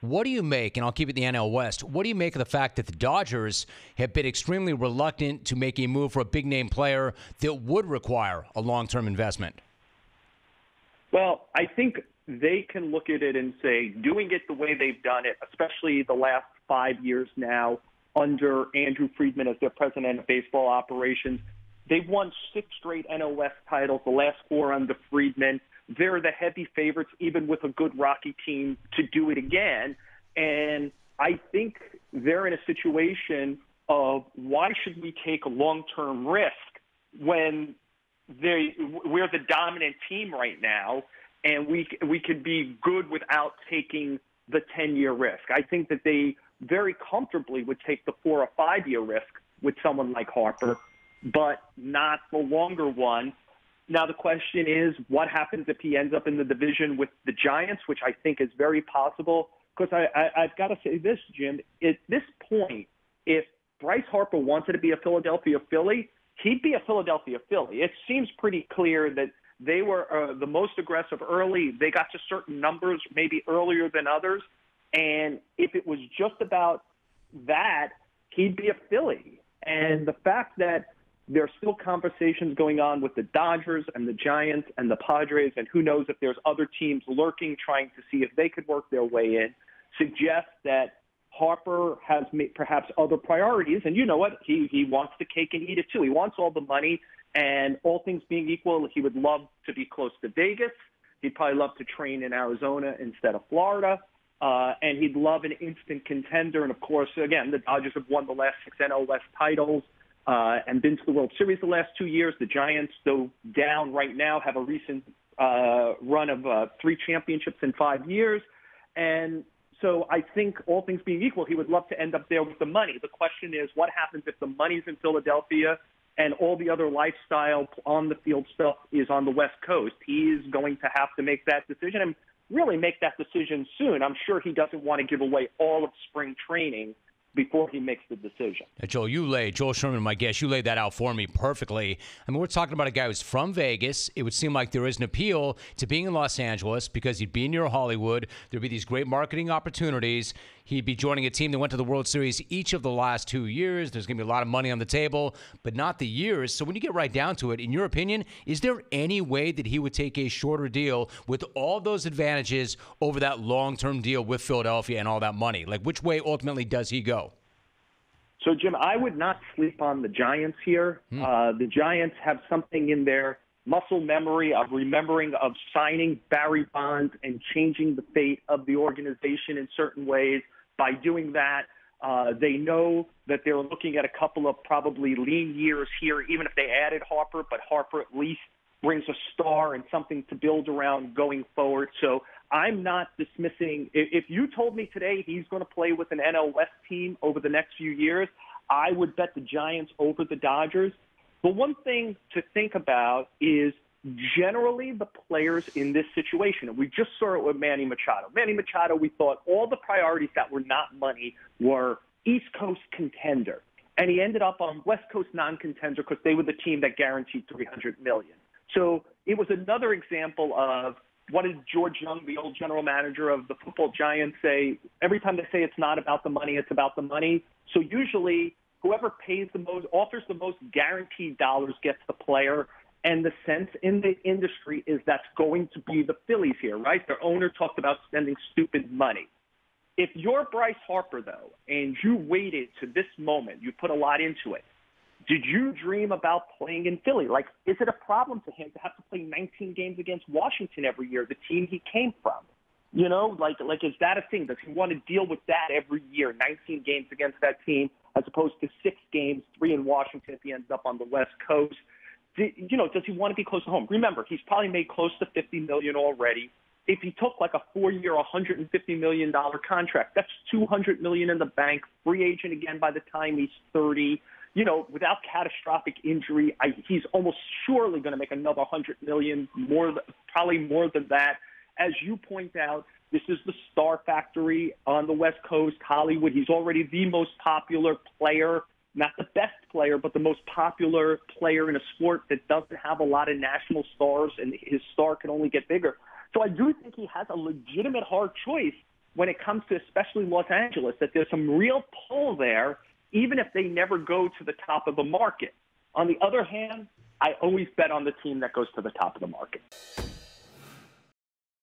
What do you make, and I'll keep it in the NL West, what do you make of the fact that the Dodgers have been extremely reluctant to make a move for a big-name player that would require a long-term investment? Well, I think they can look at it and say, doing it the way they've done it, especially the last 5 years now under Andrew Friedman as their president of baseball operations, they've won 6 straight NL West titles, the last 4 under Friedman. They're the heavy favorites, even with a good Rocky team, to do it again. And I think they're in a situation of why should we take a long-term risk when we're the dominant team right now, and we could be good without taking the 10-year risk. I think that they very comfortably would take the 4 or 5 year risk with someone like Harper, but not the longer one. Now, the question is, what happens if he ends up in the division with the Giants, which I think is very possible? Because I've got to say this, Jim. At this point, if Bryce Harper wanted to be a Philadelphia Philly, he'd be a Philadelphia Philly. It seems pretty clear that they were the most aggressive early. They got to certain numbers maybe earlier than others. And if it was just about that, he'd be a Philly. And the fact that there are still conversations going on with the Dodgers and the Giants and the Padres, and who knows if there's other teams lurking trying to see if they could work their way in, suggests that Harper has perhaps other priorities. And you know what? He wants the cake and eat it too. He wants all the money, and all things being equal, he would love to be close to Vegas. He'd probably love to train in Arizona instead of Florida. And he'd love an instant contender. And, of course, again, the Dodgers have won the last 6 NL West titles and been to the World Series the last 2 years. The Giants, though down right now, have a recent run of 3 championships in 5 years. And so I think all things being equal, he would love to end up there with the money. The question is, what happens if the money's in Philadelphia and all the other lifestyle on-the-field stuff is on the West Coast? He's going to have to make that decision and really make that decision soon. I'm sure he doesn't want to give away all of spring training before he makes the decision. Joel Sherman, my guest, you laid that out for me perfectly. I mean, we're talking about a guy who's from Vegas. It would seem like there is an appeal to being in Los Angeles because he'd be near Hollywood. There'd be these great marketing opportunities. He'd be joining a team that went to the World Series each of the last 2 years. There's going to be a lot of money on the table, but not the years. So when you get right down to it, in your opinion, is there any way that he would take a shorter deal with all those advantages over that long-term deal with Philadelphia and all that money? Like, which way ultimately does he go? So, Jim, I would not sleep on the Giants here. The Giants have something in their muscle memory of remembering of signing Barry Bonds and changing the fate of the organization in certain ways. By doing that, they know that they're looking at a couple of probably lean years here, even if they added Harper, but Harper at least brings a star and something to build around going forward. So I'm not dismissing. If you told me today he's going to play with an NL West team over the next few years, I would bet the Giants over the Dodgers. But one thing to think about is generally the players in this situation. And we just saw it with Manny Machado. Manny Machado, we thought all the priorities that were not money were East Coast contender. And he ended up on West Coast non-contender because they were the team that guaranteed $300 million. So it was another example of what did George Young, the old general manager of the football Giants, say? Every time they say it's not about the money, it's about the money. So usually whoever pays the most, offers the most guaranteed dollars gets the player. And the sense in the industry is that's going to be the Phillies here, right? Their owner talked about spending stupid money. If you're Bryce Harper, though, and you waited to this moment, you put a lot into it, did you dream about playing in Philly? Like, is it a problem to him to have to play 19 games against Washington every year, the team he came from? You know, like is that a thing? Does he want to deal with that every year, 19 games against that team, as opposed to 6 games, 3 in Washington if he ends up on the West Coast? You know, does he want to be close to home? Remember, he's probably made close to $50 million already. If he took like a 4-year, $150 million contract, that's $200 million in the bank, free agent again by the time he's 30. You know, without catastrophic injury, he's almost surely going to make another $100 million, probably more than that. As you point out, this is the star factory on the West Coast, Hollywood. He's already the most popular player, not the best player, but the most popular player in a sport that doesn't have a lot of national stars, and his star can only get bigger. So I do think he has a legitimate hard choice, when it comes to especially Los Angeles, that there's some real pull there, even if they never go to the top of the market. On the other hand, I always bet on the team that goes to the top of the market.